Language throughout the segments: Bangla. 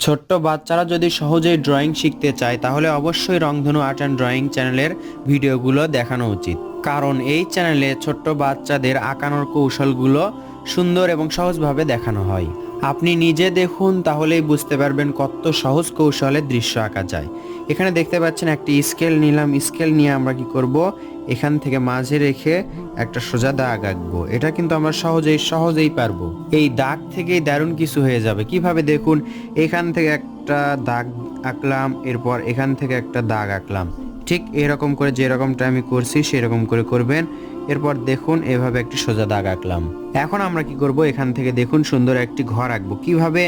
ছোট্ট বাচ্চারা যদি সহজেই ড্রয়িং শিখতে চায় তাহলে অবশ্যই রংধনু আর্ট অ্যান্ড ড্রয়িং চ্যানেলের ভিডিওগুলো দেখানো উচিত, কারণ এই চ্যানেলে ছোট্ট বাচ্চাদের আঁকানোর কৌশলগুলো সুন্দর এবং সহজভাবে দেখানো হয়। আপনি নিজে দেখুন, তাহলেই বুঝতে পারবেন কত সহজ কৌশলে দৃশ্য আঁকা যায়। এখানে দেখতে পাচ্ছেন একটি স্কেল নিলাম। স্কেল নিয়ে আমরা কি করব, এখান থেকে মাঝে রেখে একটা সোজা দাগ আঁকবো। এটা কিন্তু আমরা সহজেই পারবো। এই দাগ থেকেই দারুণ কিছু হয়ে যাবে। কিভাবে দেখুন, এখান থেকে একটা দাগ আঁকলাম, এরপর এখান থেকে একটা দাগ আঁকলাম। ঠিক এরকম করে যেরকমটা আমি করছি সেরকম করে করবেন। এরপর দেখুন এভাবে একটি সোজা দাগ আঁকলাম। এখন আমরা কি করব, এখান থেকে দেখুন সুন্দর একটি ঘর আঁকবো। কিভাবে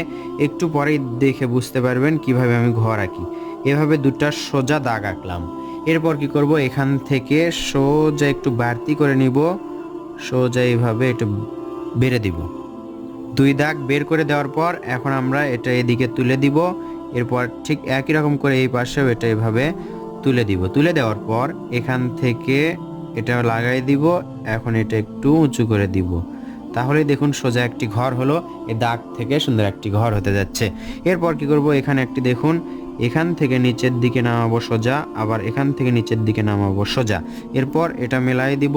একটু পরেই দেখে বুঝতে পারবেন কিভাবে আমি ঘর আঁকি। এভাবে দুটা সোজা দাগ আঁকলাম। এরপর কি করব, এখান থেকে সোজা একটু বাড়তি করে নিব, সোজা এইভাবে একটু বেড়ে দিব। দুই দাগ বের করে দেওয়ার পর এখন আমরা এটা এদিকে তুলে দিব। এরপর ঠিক একই রকম করে এই পাশেও এটা এভাবে তুলে দিব। তুলে দেওয়ার পর এখান থেকে এটা লাগাই দিব। এখন এটা একটু উঁচু করে দিব। তাহলে দেখুন সোজা একটি ঘর হলো। এই দাগ থেকে সুন্দর একটি ঘর হতে যাচ্ছে। এরপর কি করব, এখানে একটি দেখুন, এখান থেকে নিচের দিকে নামাবো সোজা, আবার এখান থেকে নিচের দিকে নামাবো সোজা। এরপর এটা মেলাই দিব।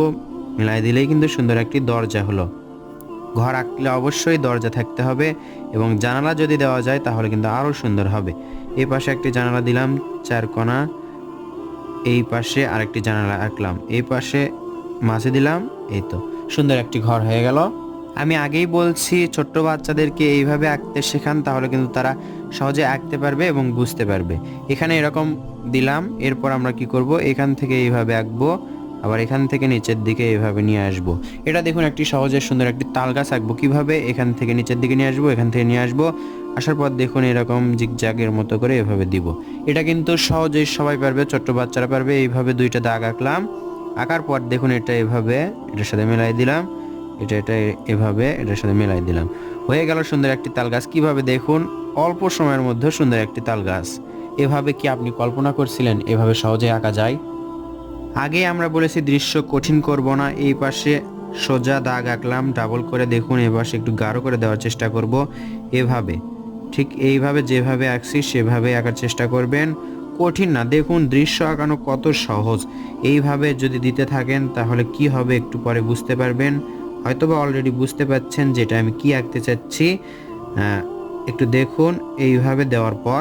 মেলাই দিলেই কিন্তু সুন্দর একটি দরজা হলো। ঘর আঁকলে অবশ্যই দরজা থাকতে হবে, এবং জানালা যদি দেওয়া যায় তাহলে কিন্তু আরও সুন্দর হবে। এই পাশে একটি জানালা দিলাম, চার কোণা। এই পাশে আরেকটি জানালা আঁকলাম, এই পাশে মাঝে দিলাম। এই তো সুন্দর একটি ঘর হয়ে গেল। আমি আগেই বলছি, ছোট্ট বাচ্চাদেরকে এইভাবে আঁকতে শেখান, তাহলে কিন্তু তারা সহজে আঁকতে পারবে এবং বুঝতে পারবে। এখানে এরকম দিলাম। এরপর আমরা কি করব, এখান থেকে এইভাবে আঁকবো, আবার এখান থেকে নিচের দিকে এইভাবে নিয়ে আসবো। এটা দেখুন একটি সহজে সুন্দর একটি তাল গাছ আঁকবো। কিভাবে, এখান থেকে নিচের দিকে নিয়ে আসবো, এখান থেকে নিয়ে আসবো। আসার পর দেখুন এরকম জিগজ্যাগের মতো করে এভাবে দিব। এটা কিন্তু সহজেই সবাই পারবে, ছোট্ট বাচ্চারা পারবে। এইভাবে দুইটা দাগ আঁকলাম। আঁকার পর দেখুন এটা এভাবে এটার সাথে মেলাই দিলাম, এটা এভাবে এটার সাথে মেলাই দিলাম। হয়ে গেল সুন্দর একটি তাল গাছ। কিভাবে দেখুন, অল্প সময়ের মধ্যে সুন্দর একটি তাল গাছ। এভাবে কি আপনি কল্পনা করছিলেন এভাবে সহজে আঁকা যায়? আগে আমরা বলেছি দৃশ্য কঠিন করব না। এই পাশে সোজা দাগ আঁকলাম, ডাবল করে দেখুন এই পাশে একটু গাঢ় করে দেওয়ার চেষ্টা করব। এভাবে ঠিক এইভাবে যেভাবে আঁকছি সেভাবে আঁকার চেষ্টা করবেন। কঠিন না, দেখুন দৃশ্য আঁকানো কত সহজ। এইভাবে যদি দিতে থাকেন তাহলে কি হবে একটু পরে বুঝতে পারবেন। হয়তোবা অলরেডি বুঝতে পারছেন যেটা আমি কি আঁকতে চাচ্ছি। একটু দেখুন, এইভাবে দেওয়ার পর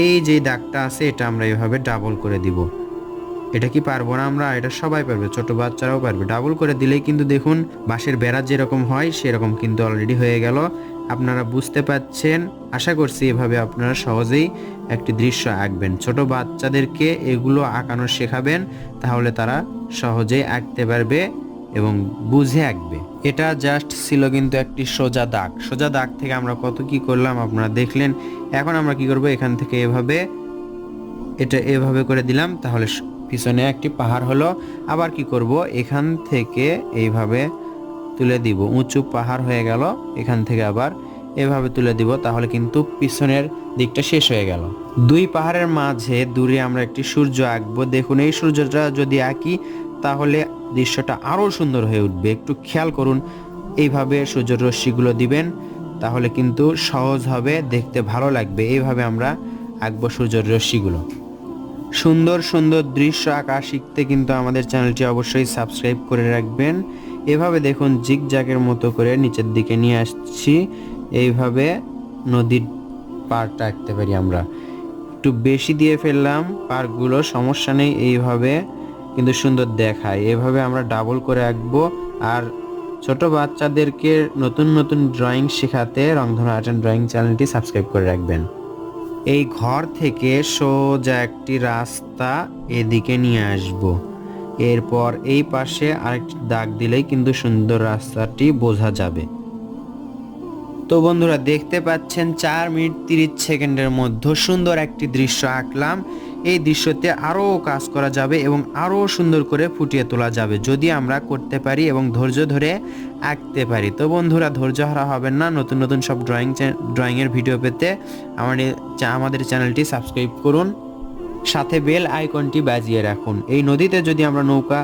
এই যে দাগটা আছে এটা আমরা এইভাবে ডাবল করে দিব। এটা কি পারবো না আমরা? এটা সবাই পারবে, ছোট বাচ্চারাও পারবে। ডাবল করে দিলেই কিন্তু দেখুন বাঁশের বেড়া যেরকম হয় সেরকম কিন্তু অলরেডি হয়ে গেল। আপনারা বুঝতে পাচ্ছেন, আশা করছি এভাবে আপনারা সহজেই একটি দৃশ্য আঁকবেন। ছোট বাচ্চাদেরকে এগুলো আঁকানো শেখাবেন, তাহলে তারা সহজেই আঁকতে পারবে এবং বুঝে আঁকবে। এটা জাস্ট ছিল কিন্তু একটি সোজা দাগ। সোজা দাগ থেকে আমরা কত কি করলাম আপনারা দেখলেন। এখন আমরা কি করব, এখান থেকে এভাবে এটা এভাবে করে দিলাম, তাহলে পিছনে একটি পাহাড় হলো। আবার কি করব, এখান থেকে এইভাবে তুলে দিব, উঁচু পাহাড় হয়ে গেল। এখান থেকে আবার এভাবে তুলে দিব, তাহলে কিন্তু পিছনের দিকটা শেষ হয়ে গেল। দুই পাহাড়ের মাঝে দূরে আমরা একটি সূর্য আঁকবো। দেখুন এই সূর্যটা যদি আঁকি তাহলে দৃশ্যটা আরও সুন্দর হয়ে উঠবে। একটু খেয়াল করুন, এইভাবে সূর্যের রশ্মিগুলো দিবেন, তাহলে কিন্তু সহজ হবে, দেখতে ভালো লাগবে। এইভাবে আমরা আঁকবো সূর্যের রশ্মিগুলো। সুন্দর সুন্দর দৃশ্য আঁকা শিখতে কিন্তু আমাদের চ্যানেলটি অবশ্যই সাবস্ক্রাইব করে রাখবেন। এভাবে দেখুন জিগজ্যাগের মতো করে নিচের দিকে নিয়ে আসছি। এইভাবে নদীর পাড়টা আঁকতে পারি আমরা। একটু বেশি দিয়ে ফেললাম পাড়গুলো, সমস্যা নেই, এইভাবে কিন্তু সুন্দর দেখায়। এভাবে আমরা ডাবল করে আঁকবো। আর ছোট বাচ্চাদেরকে নতুন নতুন ড্রয়িং শেখাতে রংধনু আর্ট অ্যান্ড ড্রয়িং চ্যানেলটি সাবস্ক্রাইব করে রাখবেন। এই ঘর থেকে সোজা একটি রাস্তা এদিকে নিয়ে আসব। এরপর এই পাশে আরেকটি দাগ দিলেই কিন্তু সুন্দর রাস্তাটি বোঝা যাবে। তো বন্ধুরা দেখতে পাচ্ছেন 4 মিনিট 30 সেকেন্ডের মধ্যে সুন্দর একটি দৃশ্য আঁকলাম। এই দৃশ্যতে আরও কাজ করা যাবে এবং আরও সুন্দর করে ফুটিয়ে তোলা যাবে যদি আমরা করতে পারি এবং ধৈর্য ধরে আঁকতে পারি। তো বন্ধুরা ধৈর্য হারা হবেন না। নতুন নতুন সব ড্রয়িংয়ের ভিডিও পেতে আমাদের চ্যানেলটি সাবস্ক্রাইব করুন, সাথে বেল আইকনটি বাজিয়ে রাখুন। এই নদীতে যদি আমরা নৌকা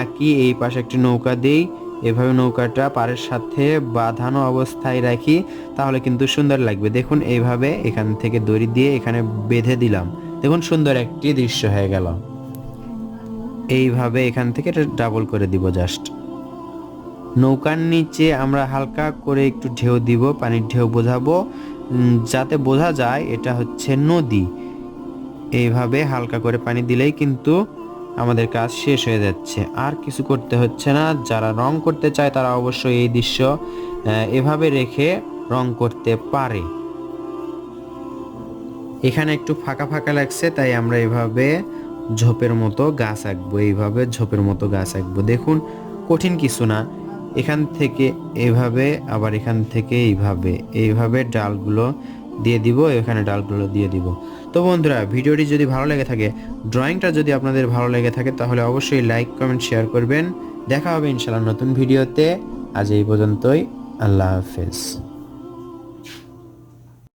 আঁকি, এই পাশে একটি নৌকা দেই, এভাবে নৌকাটা পাড়ের সাথে বাঁধানো অবস্থায় রাখি, তাহলে কিন্তু সুন্দর লাগবে। দেখুন এইভাবে এখান থেকে দড়ি দিয়ে এখানে বেঁধে দিলাম, দেখুন সুন্দর একটি দৃশ্য হয়ে গেল। এইভাবে এখান থেকে এটা ডাবল করে দিব জাস্ট। নৌকার নিচে আমরা হালকা করে একটু ঢেউ দিব, পানির ঢেউ বোঝাবো, যাতে বোঝা যায় এটা হচ্ছে নদী। এইভাবে হালকা করে পানি দিলেই কিন্তু আমাদের কাজ শেষ হয়ে যাচ্ছে, আর কিছু করতে হচ্ছে না। যারা রং করতে চায় তারা অবশ্যই এই দৃশ্য এভাবে রেখে রং করতে পারে। এখানে একটু ফাঁকা ফাঁকা লাগছে, তাই আমরা এভাবে ঝোপের মতো গাছ আঁকবো, এইভাবে ঝোপের মতো গাছ আঁকবো। দেখুন কঠিন কিছু না, এখান থেকে এইভাবে, আবার এখান থেকে এইভাবে এইভাবে ডালগুলো দিয়ে দিব, এখানে ডালগুলো দিয়ে দিব। তো বন্ধুরা, ভিডিওটি যদি ভালো লেগে থাকে, ড্রয়িংটা যদি আপনাদের ভালো লেগে থাকে, তাহলে অবশ্যই লাইক কমেন্ট শেয়ার করবেন। দেখা হবে ইনশাআল্লাহ নতুন ভিডিওতে। আজ এই পর্যন্তই, আল্লাহ হাফেজ।